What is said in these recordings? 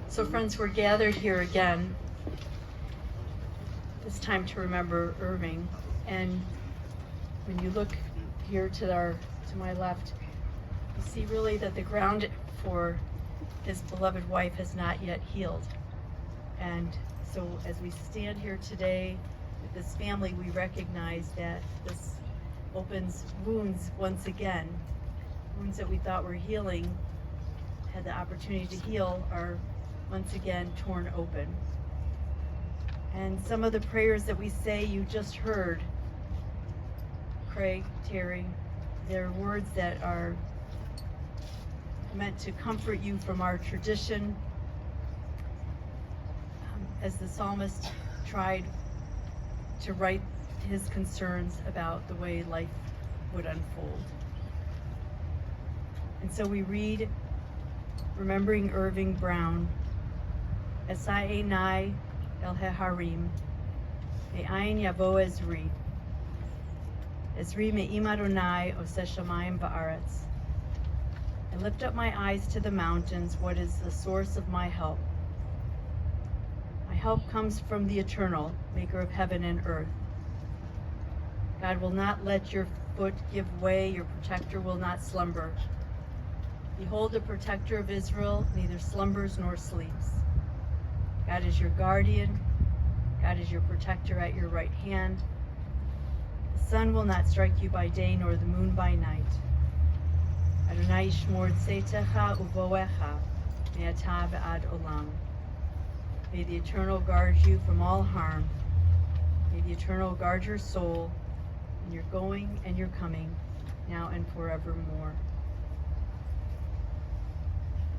So friends, we're gathered here again, this time to remember Irving. And when you look here to my left, you see really that the ground for his beloved wife has not yet healed. And so as we stand here today with this family, we recognize that this opens wounds once again. Wounds that we thought were healing, had the opportunity to heal, are once again torn open. And some of the prayers that we say you just heard, Craig, Terry, they're words that are meant to comfort you from our tradition. As the psalmist tried to write his concerns about the way life would unfold. And so we read, remembering Irving Brown, Esai Enai El Heharim, Me'ayin Yavo Ezri, Ezri Me'im Adonai Oseh Shamayim Va'aretz. I lift up my eyes to the mountains, what is the source of my help? My help comes from the Eternal, maker of heaven and earth. God will not let your foot give way, your protector will not slumber. Behold, the protector of Israel neither slumbers nor sleeps. God is your guardian. God is your protector at your right hand. The sun will not strike you by day, nor the moon by night. Adonai yishmor tzeitecha uvoecha me'ata v'ad olam. May the Eternal guard you from all harm. May the Eternal guard your soul in your going and your coming, now and forevermore.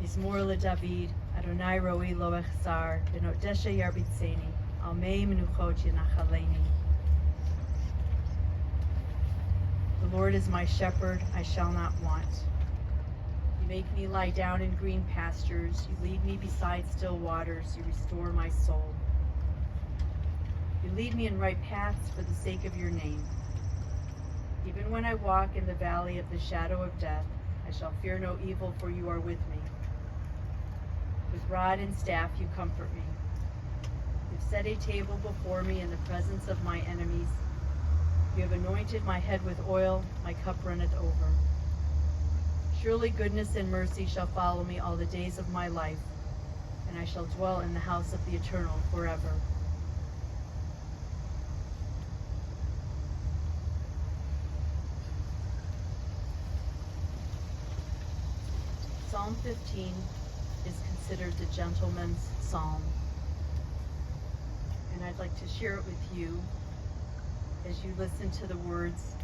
Mizmor LeDavid, Adonai roi lo echzar, benot deshe yarbitzeni, al mei menuchot yenachaleni. The Lord is my shepherd, I shall not want. You make me lie down in green pastures, you lead me beside still waters, you restore my soul. You lead me in right paths for the sake of your name. Even when I walk in the valley of the shadow of death, I shall fear no evil, for you are with me. With rod and staff you comfort me. You've set a table before me in the presence of my enemies. You have anointed my head with oil, my cup runneth over. Surely goodness and mercy shall follow me all the days of my life, and I shall dwell in the house of the Eternal forever. Psalm 15 is considered the gentleman's psalm. And I'd like to share it with you. As you listen to the words,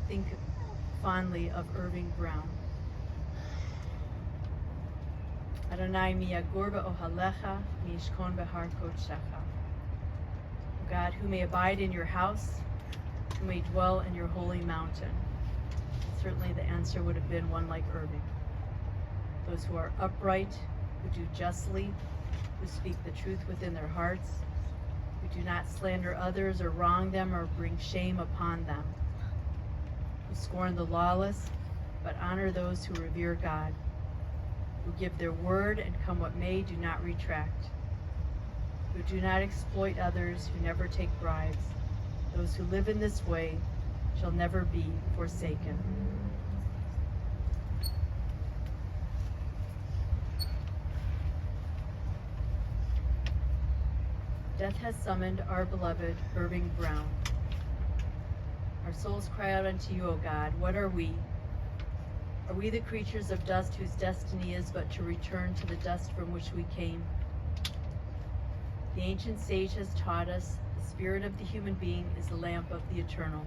think fondly of Irving Brown. Adonai miyagur b'ohalecha miyishkon b'har kodshecha. God, who may abide in your house, who may dwell in your holy mountain. Certainly the answer would have been one like Irving. Those who are upright, who do justly, who speak the truth within their hearts, who do not slander others or wrong them or bring shame upon them, who scorn the lawless, but honor those who revere God, who give their word and come what may, do not retract, who do not exploit others, who never take bribes. Those who live in this way shall never be forsaken. Death has summoned our beloved Irving Brown. Our souls cry out unto you, O God. What are we? Are we the creatures of dust whose destiny is but to return to the dust from which we came? The ancient sage has taught us the spirit of the human being is the lamp of the Eternal.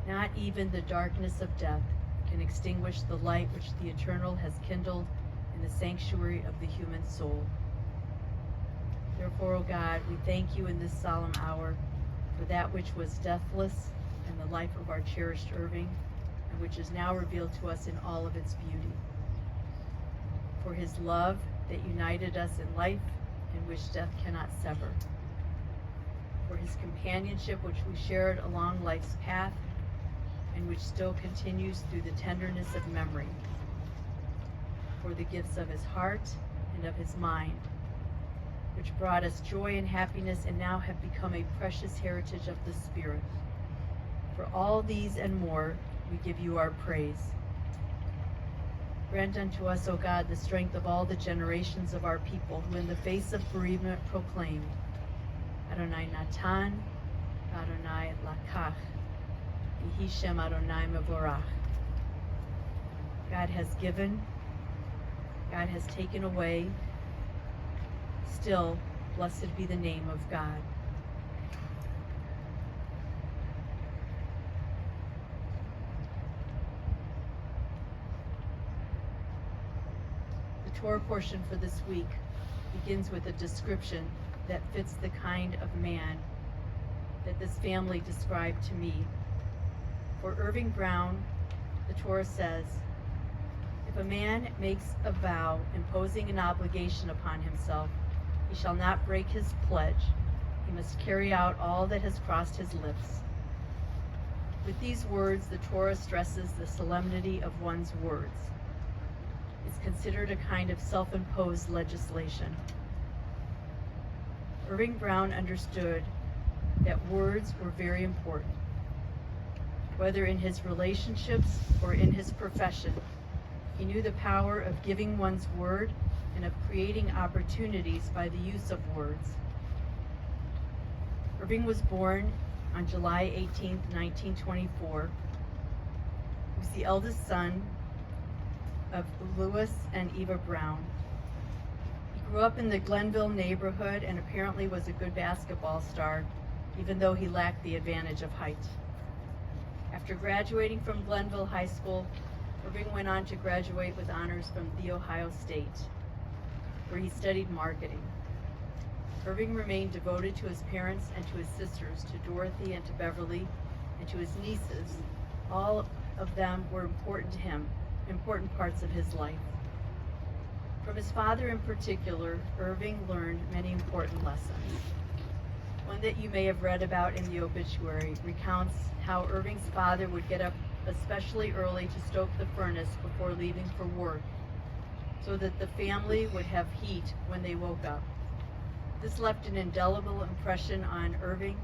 Not even the darkness of death can extinguish the light which the Eternal has kindled in the sanctuary of the human soul. Therefore, O God, we thank you in this solemn hour for that which was deathless in the life of our cherished Irving, and which is now revealed to us in all of its beauty. For his love that united us in life and which death cannot sever. For his companionship which we shared along life's path and which still continues through the tenderness of memory. For the gifts of his heart and of his mind, which brought us joy and happiness and now have become a precious heritage of the Spirit. For all these and more, we give you our praise. Grant unto us, O God, the strength of all the generations of our people who in the face of bereavement proclaimed, Adonai Natan, Adonai Lakach, Yehi Shem Adonai Mevorach. God has given, God has taken away, still blessed be the name of God. The Torah portion for this week begins with a description that fits the kind of man that this family described to me. For Irving Brown, the Torah says, if a man makes a vow imposing an obligation upon himself, he shall not break his pledge. He must carry out all that has crossed his lips. With these words, the Torah stresses the solemnity of one's words. It's considered a kind of self-imposed legislation. Irving Brown understood that words were very important. Whether in his relationships or in his profession, he knew the power of giving one's word and of creating opportunities by the use of words. Irving was born on July 18, 1924. He was the eldest son of Louis and Eva Brown. He grew up in the Glenville neighborhood and apparently was a good basketball star, even though he lacked the advantage of height. After graduating from Glenville High School, Irving went on to graduate with honors from The Ohio State, where he studied marketing. Irving remained devoted to his parents and to his sisters, to Dorothy and to Beverly, and to his nieces. All of them were important to him, important parts of his life. From his father in particular, Irving learned many important lessons. One that you may have read about in the obituary recounts how Irving's father would get up especially early to stoke the furnace before leaving for work, so that the family would have heat when they woke up. This left an indelible impression on Irving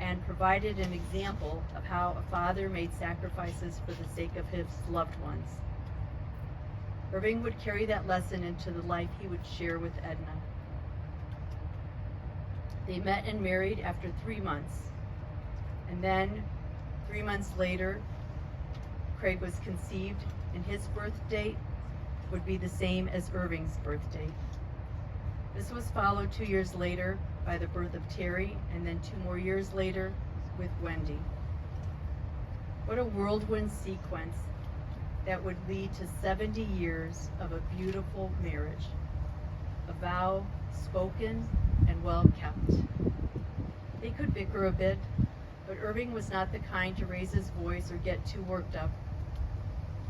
and provided an example of how a father made sacrifices for the sake of his loved ones. Irving would carry that lesson into the life he would share with Edna. They met and married after 3 months, and then 3 months later, Craig was conceived, and his birth date would be the same as Irving's birth date. This was followed 2 years later by the birth of Terry, and then 2 more years later with Wendy. What a whirlwind sequence that would lead to 70 years of a beautiful marriage, a vow spoken and well kept. They could bicker a bit, but Irving was not the kind to raise his voice or get too worked up.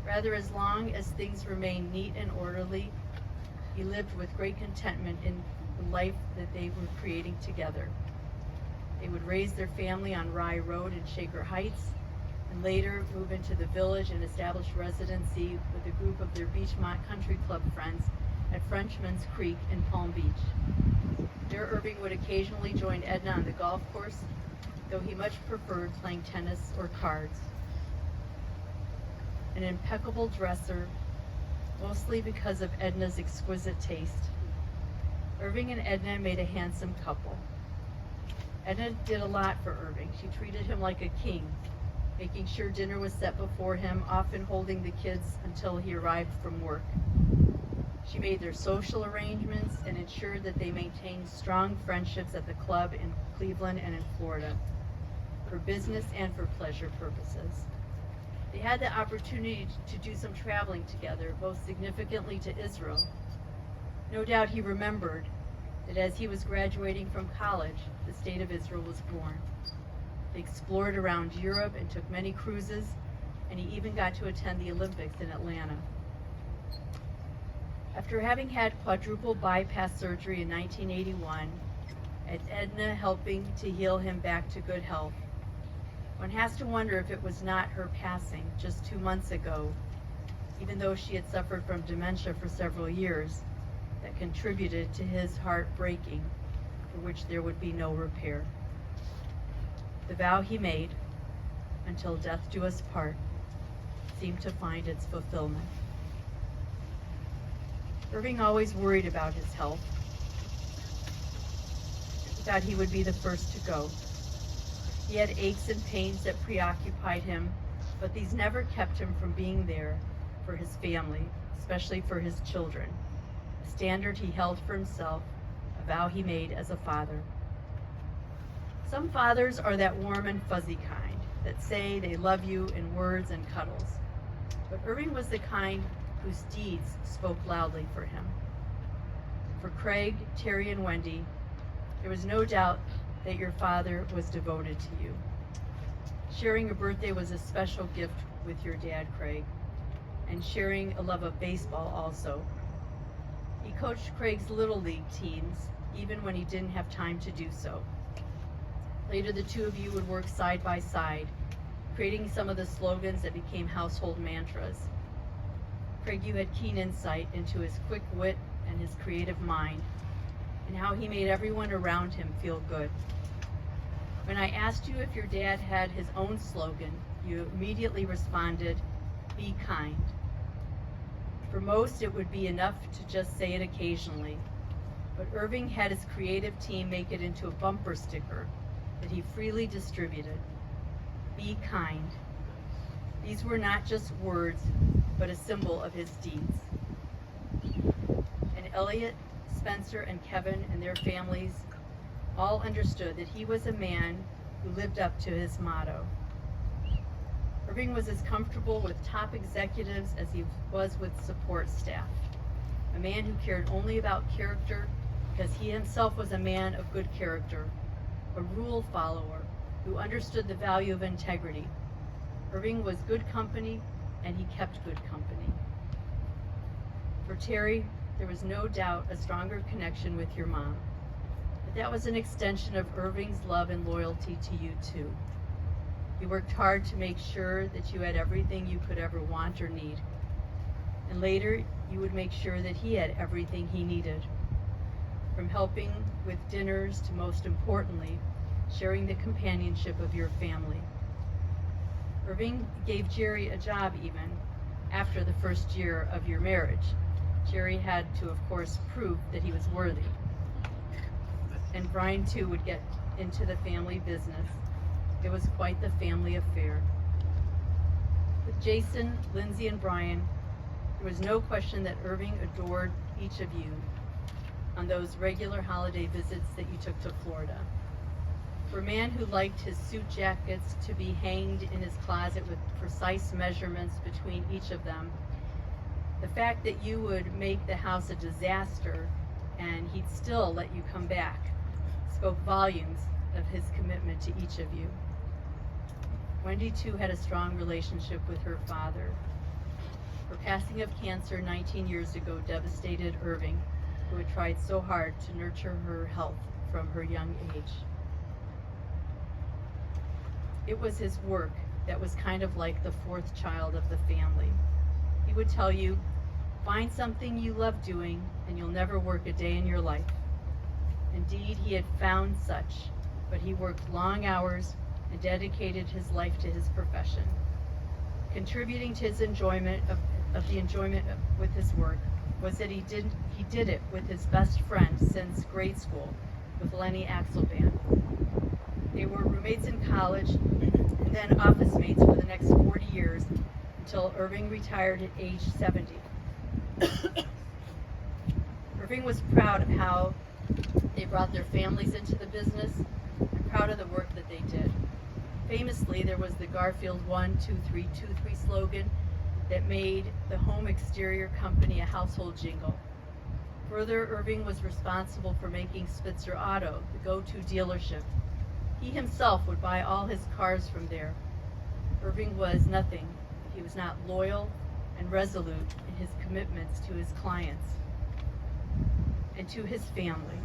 Rather, as long as things remained neat and orderly, he lived with great contentment in the life that they were creating together. They would raise their family on Rye Road in Shaker Heights, and later move into the village and establish residency with a group of their Beachmont Country Club friends at Frenchman's Creek in Palm Beach. There, Irving would occasionally join Edna on the golf course, though he much preferred playing tennis or cards. An impeccable dresser, mostly because of Edna's exquisite taste, Irving and Edna made a handsome couple. Edna did a lot for Irving. She treated him like a king, making sure dinner was set before him, often holding the kids until he arrived from work. She made their social arrangements and ensured that they maintained strong friendships at the club in Cleveland and in Florida, for business and for pleasure purposes. They had the opportunity to do some traveling together, most significantly to Israel. No doubt he remembered that as he was graduating from college, the state of Israel was born. They explored around Europe and took many cruises, and he even got to attend the Olympics in Atlanta. After having had quadruple bypass surgery in 1981, and Edna helping to heal him back to good health, one has to wonder if it was not her passing just 2 months ago, even though she had suffered from dementia for several years, that contributed to his heart breaking, for which there would be no repair. The vow he made, until death do us part, seemed to find its fulfillment. Irving always worried about his health, thought he would be the first to go. He had aches and pains that preoccupied him, but these never kept him from being there for his family, especially for his children, a standard he held for himself, a vow he made as a father. Some fathers are that warm and fuzzy kind that say they love you in words and cuddles, but Irving was the kind whose deeds spoke loudly for him. For Craig, Terry, and Wendy, there was no doubt that your father was devoted to you. Sharing a birthday was a special gift with your dad, Craig, and sharing a love of baseball also. He coached Craig's Little League teams, even when he didn't have time to do so. Later, the two of you would work side by side, creating some of the slogans that became household mantras. Craig, you had keen insight into his quick wit and his creative mind, and how he made everyone around him feel good. When I asked you if your dad had his own slogan, you immediately responded, "Be kind." For most, it would be enough to just say it occasionally, but Irving had his creative team make it into a bumper sticker that he freely distributed. Be kind. These were not just words, but a symbol of his deeds. And Elliot, Spencer, and Kevin and their families all understood that he was a man who lived up to his motto. Irving was as comfortable with top executives as he was with support staff, a man who cared only about character because he himself was a man of good character, a rule follower who understood the value of integrity. Irving was good company, and he kept good company. For Terry, there was no doubt a stronger connection with your mom, but that was an extension of Irving's love and loyalty to you too. He worked hard to make sure that you had everything you could ever want or need, and later you would make sure that he had everything he needed, from helping with dinners to, most importantly, sharing the companionship of your family. Irving gave Jerry a job even after the first year of your marriage. Jerry had to, of course, prove that he was worthy. And Brian, too, would get into the family business. It was quite the family affair. With Jason, Lindsay, and Brian, there was no question that Irving adored each of you on those regular holiday visits that you took to Florida. For a man who liked his suit jackets to be hanged in his closet with precise measurements between each of them, the fact that you would make the house a disaster and he'd still let you come back spoke volumes of his commitment to each of you. Wendy, too, had a strong relationship with her father. Her passing of cancer 19 years ago devastated Irving, who had tried so hard to nurture her health from her young age. It was his work that was kind of like the fourth child of the family. He would tell you, find something you love doing and you'll never work a day in your life. Indeed, he had found such, but he worked long hours and dedicated his life to his profession. Contributing to his enjoyment with his work was that he did it with his best friend since grade school, with Lenny Axelband. They were roommates in college and then office mates for the next 40 years until Irving retired at age 70. Irving was proud of how they brought their families into the business and proud of the work that they did. Famously, there was the Garfield 12323 slogan that made the home exterior company a household jingle. Further, Irving was responsible for making Spitzer Auto the go-to dealership. He himself would buy all his cars from there. Irving was nothing if he was not loyal and resolute in his commitments to his clients and to his family.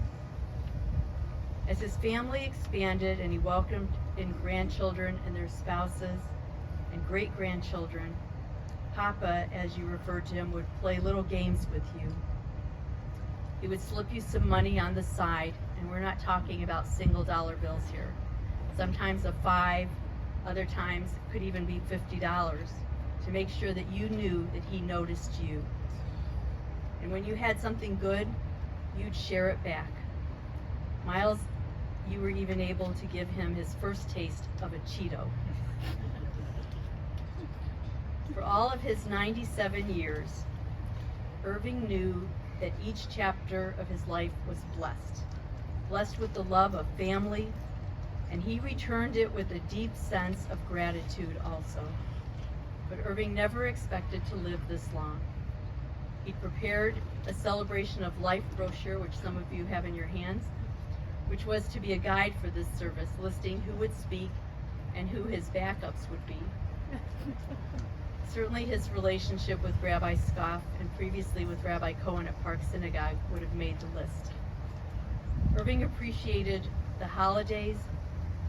As his family expanded and he welcomed in grandchildren and their spouses and great-grandchildren, Papa, as you referred to him, would play little games with you. He would slip you some money on the side, and we're not talking about single dollar bills here. Sometimes a $5, other times it could even be $50, to make sure that you knew that he noticed you. And when you had something good, you'd share it back. Miles, you were even able to give him his first taste of a Cheeto. For all of his 97 years, Irving knew that each chapter of his life was blessed with the love of family, and he returned it with a deep sense of gratitude also. But Irving never expected to live this long. He'd prepared a celebration of life brochure, which some of you have in your hands, which was to be a guide for this service, listing who would speak and who his backups would be. Certainly his relationship with Rabbi Scoff and previously with Rabbi Cohen at Park Synagogue would have made the list. Irving appreciated the holidays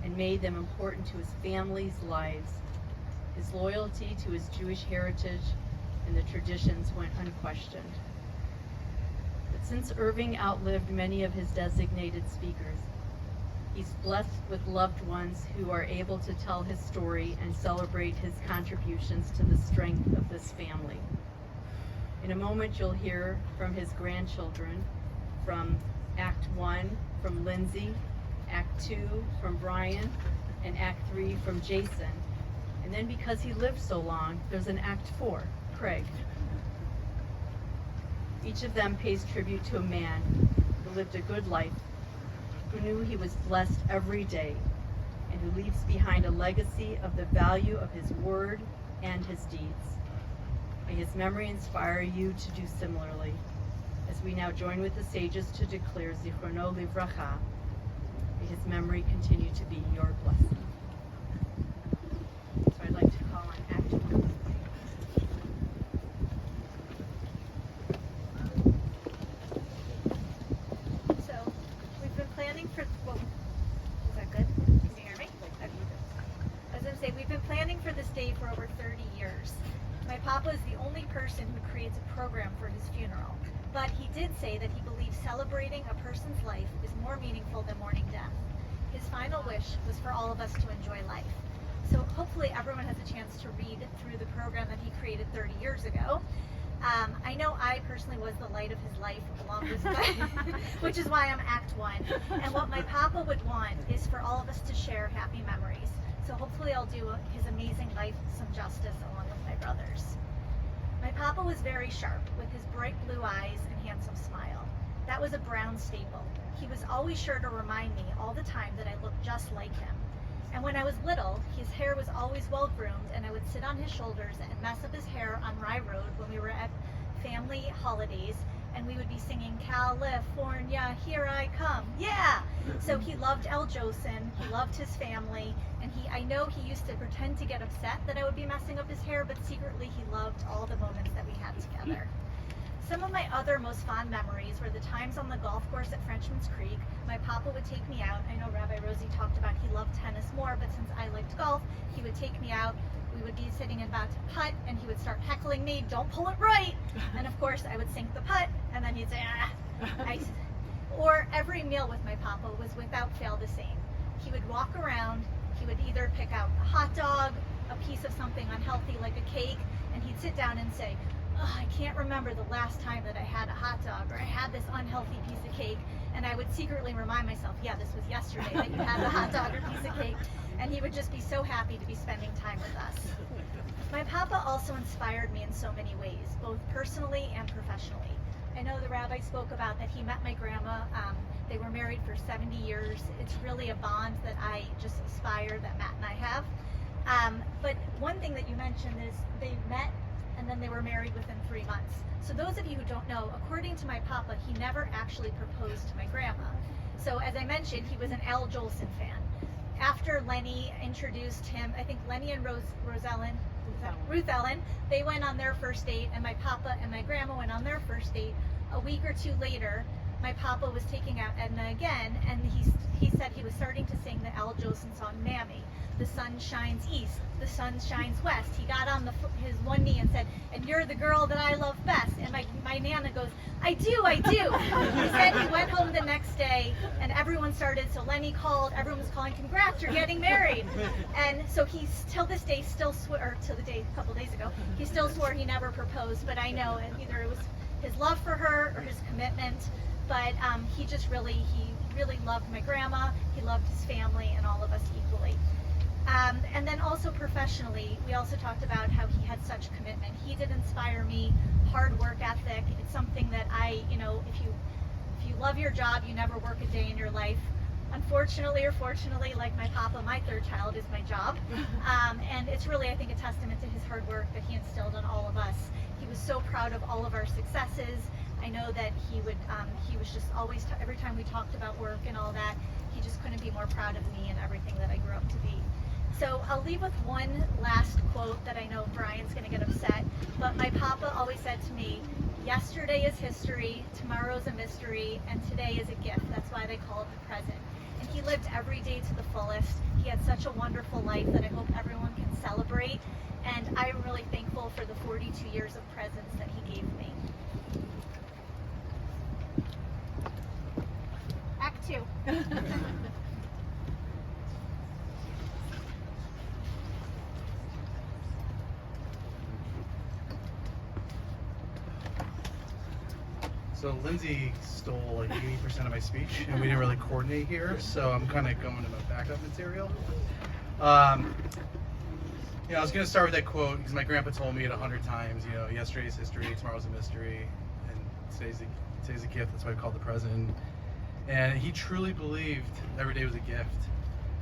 and made them important to his family's lives. His loyalty to his Jewish heritage and the traditions went unquestioned. But since Irving outlived many of his designated speakers, he's blessed with loved ones who are able to tell his story and celebrate his contributions to the strength of this family. In a moment, you'll hear from his grandchildren, from Act 1 from Lindsay, Act 2 from Brian, and Act 3 from Jason. And then because he lived so long, there's an Act 4, Craig. Each of them pays tribute to a man who lived a good life, who knew he was blessed every day, and who leaves behind a legacy of the value of his word and his deeds. May his memory inspire you to do similarly, as we now join with the sages to declare Zichrono Livracha. May his memory continue to be your blessing. So I'd like to call on Act 1. So we've been planning for, well, is that good? Can you hear me? Okay. I was going to say, we've been planning for this day for over 30 years. My papa is the only person who creates a program for his funeral, but he did say that he believes celebrating a person's life is more meaningful than mourning death. His final wish was for all of us to enjoy life. So hopefully everyone has a chance to read through the program that he created 30 years ago. I know I personally was the light of his life along this way, which is why I'm Act 1. And what my papa would want is for all of us to share happy memories. So hopefully I'll do his amazing life some justice along with my brothers. My papa was very sharp, with his bright blue eyes and handsome smile. That was a Brown staple. He was always sure to remind me all the time that I looked just like him. And when I was little, his hair was always well groomed, and I would sit on his shoulders and mess up his hair on Rye Road when we were at family holidays, and we would be singing California, here I come, yeah! So he loved El Josin, he loved his family, and I know he used to pretend to get upset that I would be messing up his hair, but secretly he loved all the moments that we had together. Some of my other most fond memories were the times on the golf course at Frenchman's Creek. My papa would take me out. I know Rabbi Rosie talked about he loved tennis more, but since I liked golf, he would take me out. We would be sitting and about to putt, and he would start heckling me, don't pull it right! And of course, I would sink the putt, and then he'd say, ah! Or every meal with my papa was without fail the same. He would walk around, he would either pick out a hot dog, a piece of something unhealthy like a cake, and he'd sit down and say, oh, I can't remember the last time that I had a hot dog, or I had this unhealthy piece of cake, and I would secretly remind myself, yeah, this was yesterday that you had the hot dog or piece of cake, and he would just be so happy to be spending time with us. My papa also inspired me in so many ways, both personally and professionally. I know the rabbi spoke about that he met my grandma. They were married for 70 years. It's really a bond that I just aspire that Matt and I have. But one thing that you mentioned is they met and then they were married within 3 months. So those of you who don't know, according to my papa, he never actually proposed to my grandma. So as I mentioned, he was an Al Jolson fan. After Lenny introduced him, I think Lenny and Ruth Ellen, they went on their first date, and my papa and my grandma went on their first date. A week or two later, my papa was taking out Edna again, and he said he was starting to sing the Al Jolson song, Mammy. The sun shines east, the sun shines west. He got on his one knee and said, and you're the girl that I love best. And my Nana goes, I do. He said he went home the next day and everyone started, so Lenny called, everyone was calling, congrats, you're getting married. And so he's, till this day, still or till the day, a couple days ago, he still swore he never proposed, but I know either it was his love for her or his commitment, but he really loved my grandma, he loved his family and all of us equally. And then also professionally, we also talked about how he had such commitment. He did inspire me, hard work ethic. It's something that if you love your job, you never work a day in your life. Unfortunately or fortunately, like my papa, my third child is my job. And it's really, I think, a testament to his hard work that he instilled in all of us. He was so proud of all of our successes. I know that he was just always, every time we talked about work and all that, he just couldn't be more proud of me and everything that I grew up to be. So I'll leave with one last quote that I know Brian's going to get upset, but my papa always said to me, yesterday is history, tomorrow's a mystery, and today is a gift. That's why they call it the present. And he lived every day to the fullest. He had such a wonderful life that I hope everyone can celebrate, and I'm really thankful for the 42 years of presents that he gave me. Act 2. So Lindsay stole like 80% of my speech, and we didn't really coordinate here, so I'm kind of going to my backup material. I was going to start with that quote because my grandpa told me it 100 times. Yesterday's history, tomorrow's a mystery, and today's a gift. That's why I called the present. And he truly believed every day was a gift.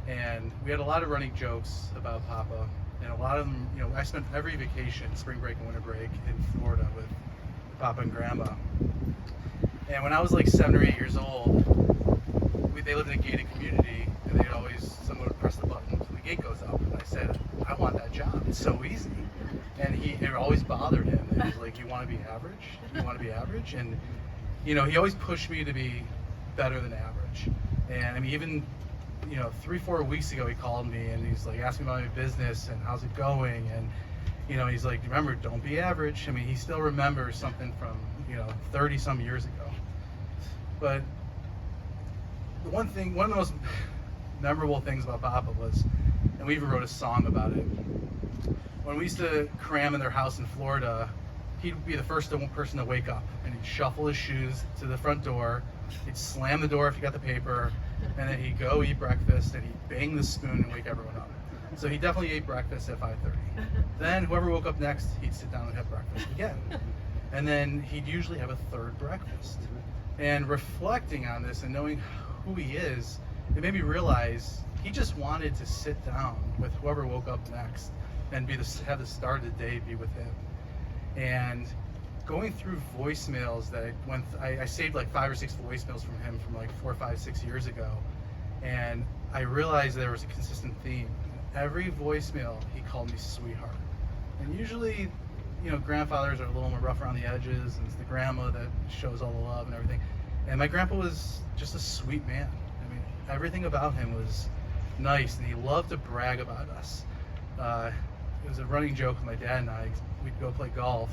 And we had a lot of running jokes about Papa, and a lot of them. I spent every vacation, spring break and winter break, in Florida with Papa and Grandma. And when I was like 7 or 8 years old, they lived in a gated community, and someone would press the button, and the gate goes up. And I said, I want that job. It's so easy. And it always bothered him. And he was like, you want to be average? You want to be average? And he always pushed me to be better than average. And even 3-4 weeks ago, he called me and he's like, asking about my business and how's it going. And he's like, remember, don't be average. He still remembers something from 30 some years ago. But one of the most memorable things about Papa was, and we even wrote a song about it, when we used to cram in their house in Florida, he'd be the first person to wake up, and he'd shuffle his shoes to the front door, he'd slam the door if he got the paper, and then he'd go eat breakfast, and he'd bang the spoon and wake everyone up. So he definitely ate breakfast at 5:30. Then whoever woke up next, he'd sit down and have breakfast again. And then he'd usually have a third breakfast. And reflecting on this and knowing who he is, it made me realize he just wanted to sit down with whoever woke up next and have the start of the day be with him. And going through voicemails that I saved like 5 or 6 voicemails from him from like 4, 5, 6 years ago, and I realized there was a consistent theme. Every voicemail he called me sweetheart. And usually, grandfathers are a little more rough around the edges, and it's the grandma that shows all the love and everything. And my grandpa was just a sweet man. Everything about him was nice, and he loved to brag about us. It was a running joke with my dad and I. We'd go play golf.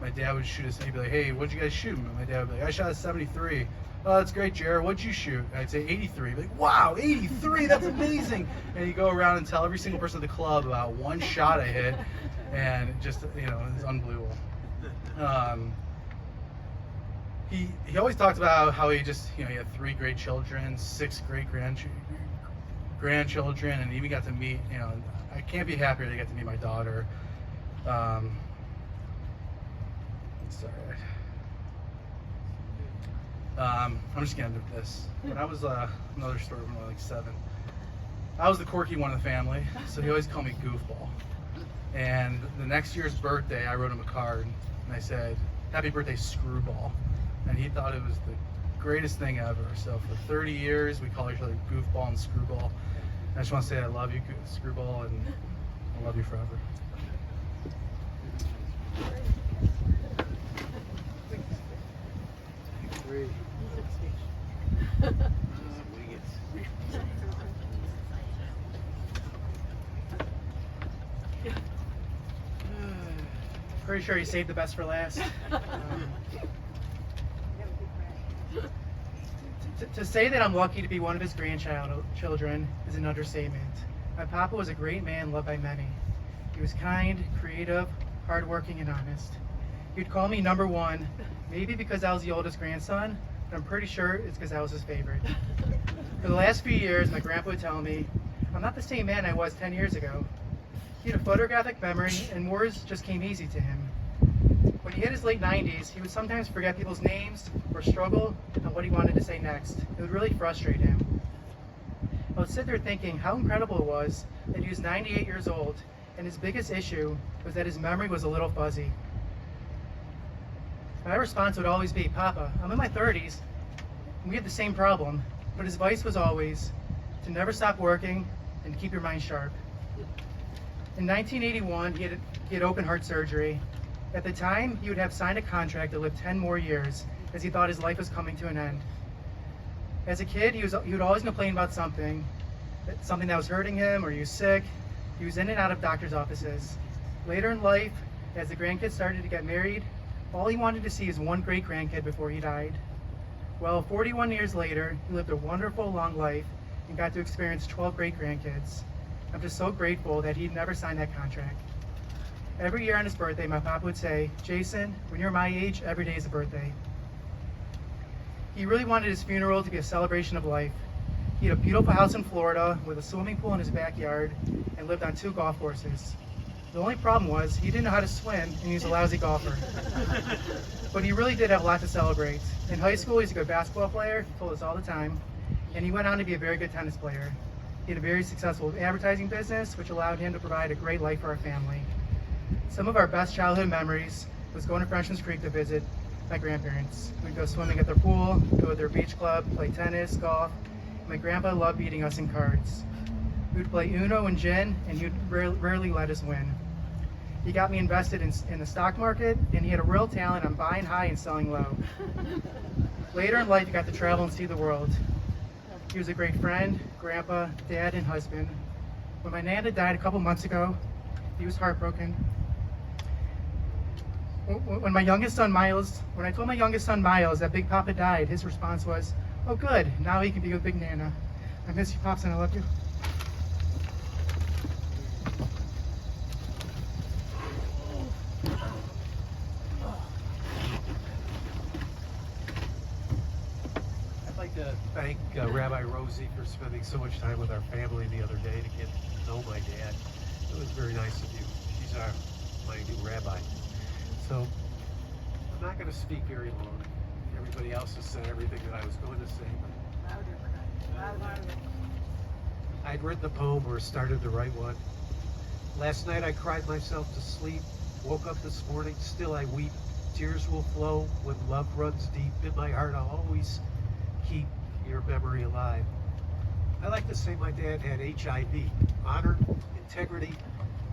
My dad would shoot us, and he'd be like, hey, what'd you guys shoot? And my dad would be like, I shot a 73. Oh, that's great, Jared. What'd you shoot? And I'd say 83. He'd be like, wow, 83, that's amazing. And he'd go around and tell every single person at the club about one shot I hit, and just, it's unbelievable. He always talked about how he just, he had 3 great children, 6 great grandchildren, and even got to meet, I can't be happier to get to meet my daughter. Sorry. I'm just gonna end with this. When I was another story when I was like 7, I was the quirky one in the family, so he always called me Goofball. And the next year's birthday, I wrote him a card, and I said, "Happy birthday, Screwball." And he thought it was the greatest thing ever. So for 30 years, we call each other Goofball and Screwball. I just want to say I love you, Screwball, and I love you forever. Great. Pretty sure he saved the best for last. To say that I'm lucky to be one of his grandchildren is an understatement. My papa was a great man loved by many. He was kind, creative, hardworking, and honest. He'd call me number one, maybe because I was the oldest grandson, but I'm pretty sure it's because I was his favorite. For the last few years, my grandpa would tell me, I'm not the same man I was 10 years ago. He had a photographic memory, and words just came easy to him. When he hit his late 90s, he would sometimes forget people's names or struggle on what he wanted to say next. It would really frustrate him. I would sit there thinking how incredible it was that he was 98 years old, and his biggest issue was that his memory was a little fuzzy. My response would always be, Papa, I'm in my 30s, and we have the same problem, but his advice was always to never stop working and to keep your mind sharp. In 1981, he had open heart surgery. At the time, he would have signed a contract to live 10 more years, as he thought his life was coming to an end. As a kid, he would always complain about something that was hurting him, or he was sick. He was in and out of doctor's offices. Later in life, as the grandkids started to get married, all he wanted to see is one great grandkid before he died. Well, 41 years later, he lived a wonderful, long life and got to experience 12 great grandkids. I'm just so grateful that he never signed that contract. Every year on his birthday, my papa would say, Jason, when you're my age, every day is a birthday. He really wanted his funeral to be a celebration of life. He had a beautiful house in Florida with a swimming pool in his backyard and lived on 2 golf courses. The only problem was he didn't know how to swim and he was a lousy golfer. But he really did have a lot to celebrate. In high school, he was a good basketball player, he told us all the time, and he went on to be a very good tennis player. He had a very successful advertising business, which allowed him to provide a great life for our family. Some of our best childhood memories was going to Frenchman's Creek to visit my grandparents. We'd go swimming at their pool, go to their beach club, play tennis, golf. My grandpa loved beating us in cards. We would play Uno and gin, and he would rarely let us win. He got me invested in the stock market, and he had a real talent on buying high and selling low. Later in life, he got to travel and see the world. He was a great friend, grandpa, dad, and husband. When my Nana died a couple months ago, he was heartbroken. When I told my youngest son Miles that Big Papa died, his response was, oh good, now he can be with Big Nana. I miss you, Pops, and I love you. I'd like to thank Rabbi Rosie for spending so much time with our family the other day to get to know my dad. It was very nice of you. She's my new rabbi. So, I'm not going to speak very long. Everybody else has said everything that I was going to say. I'd read the poem or started to write one. Last night I cried myself to sleep. Woke up this morning, still I weep. Tears will flow when love runs deep. In my heart I'll always keep your memory alive. I like to say my dad had HIV, honor, integrity,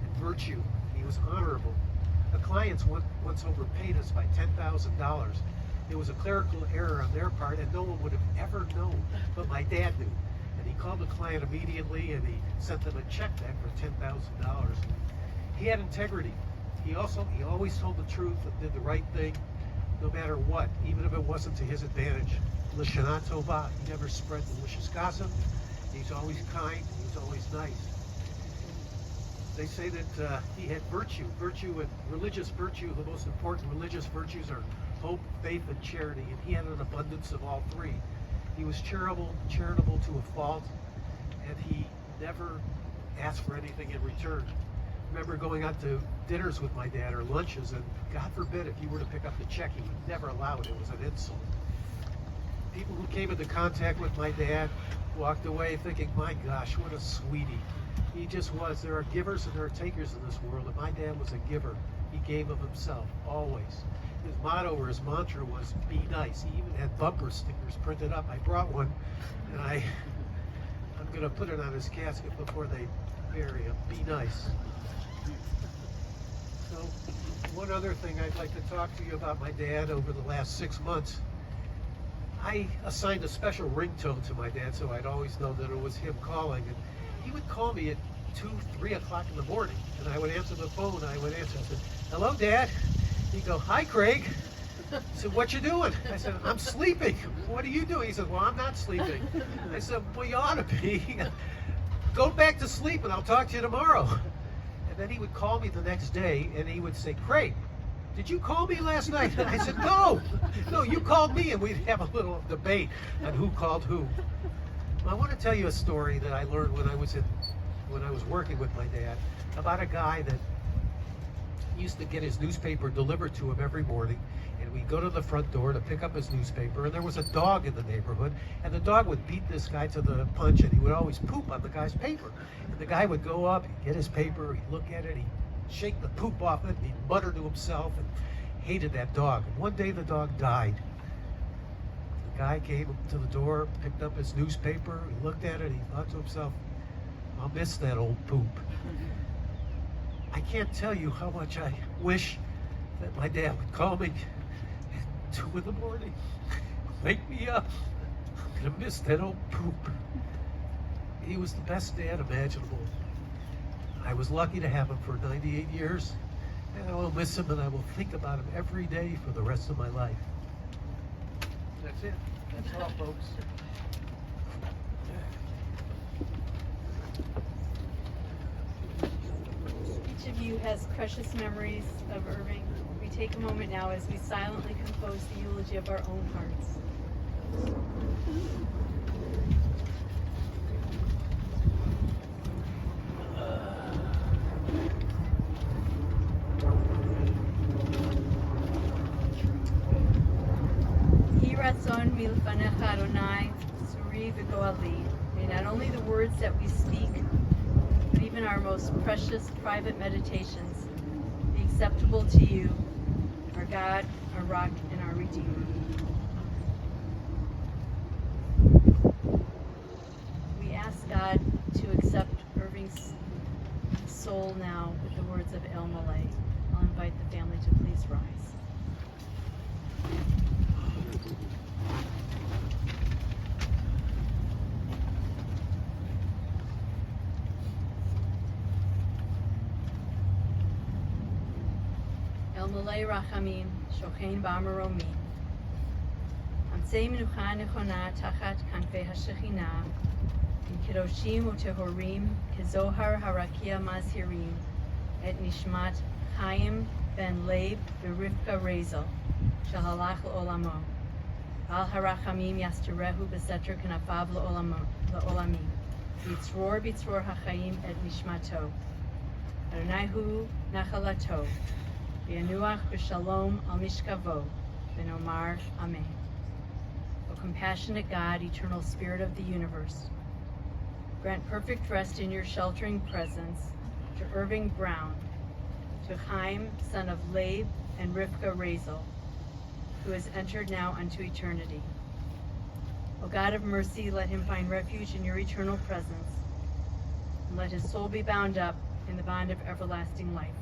and virtue. He was honorable. The clients once overpaid us by $10,000. It was a clerical error on their part, and no one would have ever known, but my dad knew. And he called the client immediately, and he sent them a check back for $10,000. He had integrity. He always told the truth and did the right thing, no matter what, even if it wasn't to his advantage. L'shana tova, he never spread malicious gossip. He's always kind. He's always nice. They say that he had virtue and religious virtue. The most important religious virtues are hope, faith, and charity, and he had an abundance of all 3. He was charitable to a fault, and he never asked for anything in return. I remember going out to dinners with my dad or lunches, and God forbid if you were to pick up the check, he would never allow it. It was an insult. People who came into contact with my dad walked away thinking, my gosh, what a sweetie. He just was. There are givers and there are takers in this world, and my dad was a giver. He gave of himself, always. His motto or his mantra was, be nice. He even had bumper stickers printed up. I brought one, and I'm going to put it on his casket before they bury him. Be nice. So, one other thing I'd like to talk to you about my dad over the last 6 months. I assigned a special ringtone to my dad so I'd always know that it was him calling. And he would call me at 2, 3 o'clock in the morning, and I would answer the phone. I would answer. I said, "Hello, Dad." He'd go, "Hi, Craig." I said, "What you doing?" I said, "I'm sleeping." "What are you doing?" He said, "Well, I'm not sleeping." I said, "Well, you ought to be. Go back to sleep, and I'll talk to you tomorrow." And then he would call me the next day, and he would say, "Craig, did you call me last night?" And I said, no, you called me," and we'd have a little debate on who called who. I want to tell you a story that I learned when I was working with my dad about a guy that used to get his newspaper delivered to him every morning, and we'd go to the front door to pick up his newspaper, and there was a dog in the neighborhood, and the dog would beat this guy to the punch, and he would always poop on the guy's paper. And the guy would go up, he'd get his paper, he'd look at it, he'd shake the poop off it, and he'd mutter to himself and hated that dog. And one day the dog died. The guy came to the door, picked up his newspaper, he looked at it, he thought to himself, "I'll miss that old poop." I can't tell you how much I wish that my dad would call me at 2 in the morning, wake me up. I'm gonna miss that old poop. He was the best dad imaginable. I was lucky to have him for 98 years, and I will miss him, and I will think about him every day for the rest of my life. That's it. That's all, folks. Each of you has precious memories of Irving. We take a moment now as we silently compose the eulogy of our own hearts. Yiratzon milfanecha Adonai, suri v'goali. May not only the words that we speak, but even our most precious private meditations be acceptable to you, our God, our rock, and our Redeemer. We ask God to accept Irving's soul now with the words of El Malay. I'll invite the family to please rise. El Malay Rachamim, Shochein Ba'amaromi. Amsei Menucha Nechona Tachat Kanfei HaShekhinah, Kedoshim Utehorim, Kezohar Harakia Mazhirim, Et Nishmat Chaim Ben Leib Berivka Rezel, Shahalach Olamo. Al Harachamim Yastarehu Besetra Kanafav La'olamim. Bitzror HaChaim Et Nishmato. Adonai Hu Nachalato. V'yanuach b'shalom al mishkavo, v'nomar amen. O compassionate God, eternal Spirit of the universe, grant perfect rest in your sheltering presence to Irving Brown, to Chaim, son of Leib and Rivka Rezel, who has entered now unto eternity. O God of mercy, let him find refuge in your eternal presence, and let his soul be bound up in the bond of everlasting life.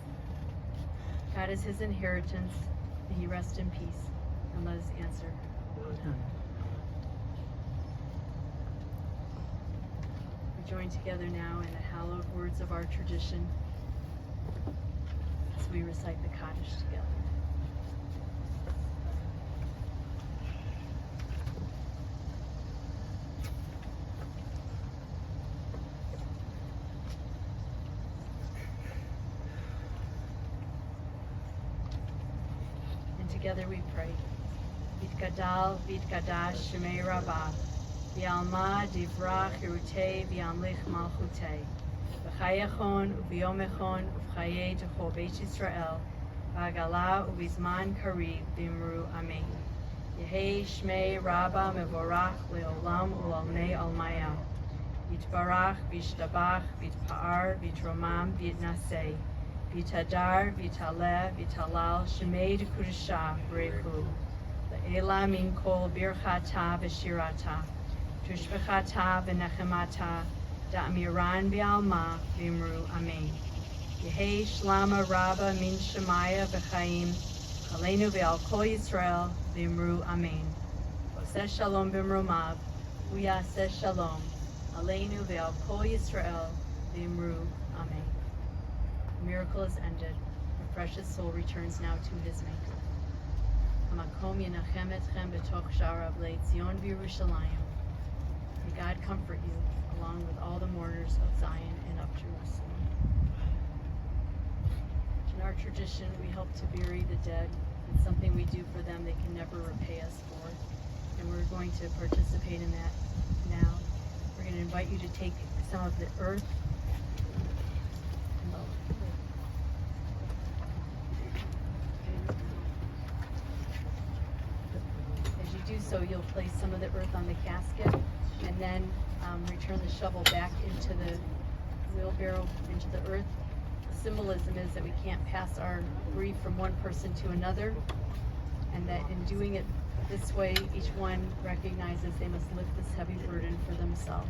God is his inheritance, may he rest in peace, and let us answer. We join together now in the hallowed words of our tradition as we recite the Kaddish together. Together we pray. Vitgadal, Vitkadash, Shemei Rabbah, V'alma, Divrach, Yerutei, V'amlich Malchutei, V'chayachon, U'v'yomechon, U'v'chaye Techo Beit Yisrael, V'agala, U'v'zman Karib, V'imru Amen. Yehei Shmei Rabbah Mevorach, Le'olam U'alnei Almaya, Yitbarach, V'yishtabach, V'yitpa'ar, V'yitromam, V'yitnasei, V'tadar, v'taleh, v'talal, shemei d'kudashah, b'rechu. Le'ela min kol birchata v'shirata, tushvechata v'nechemata, da'amiran v'alma, v'imru amen. Yehei shlama rabba min shemaya v'chaim, aleinu v'al kol Yisrael, v'imru amen. Yaseh Shalom Bimromav, Uyaseh Shalom, Aleinu Ve'al Kol Yisrael, V'imru, Amen. The miracle is ended. The precious soul returns now to his maker. Hamakom Yenachem Etchem B'toch Sha'arav Le'Tzion V'Yerushalayim. May God comfort you, along with all the mourners of Zion and of Jerusalem. In our tradition, we help to bury the dead. It's something we do for them they can never repay us for. And we're going to participate in that now. We're going to invite you to take some of the earth. As you do so, you'll place some of the earth on the casket and then return the shovel back into the wheelbarrow, into the earth. The symbolism is that we can't pass our grief from one person to another, and that in doing it this way, each one recognizes they must lift this heavy burden for themselves.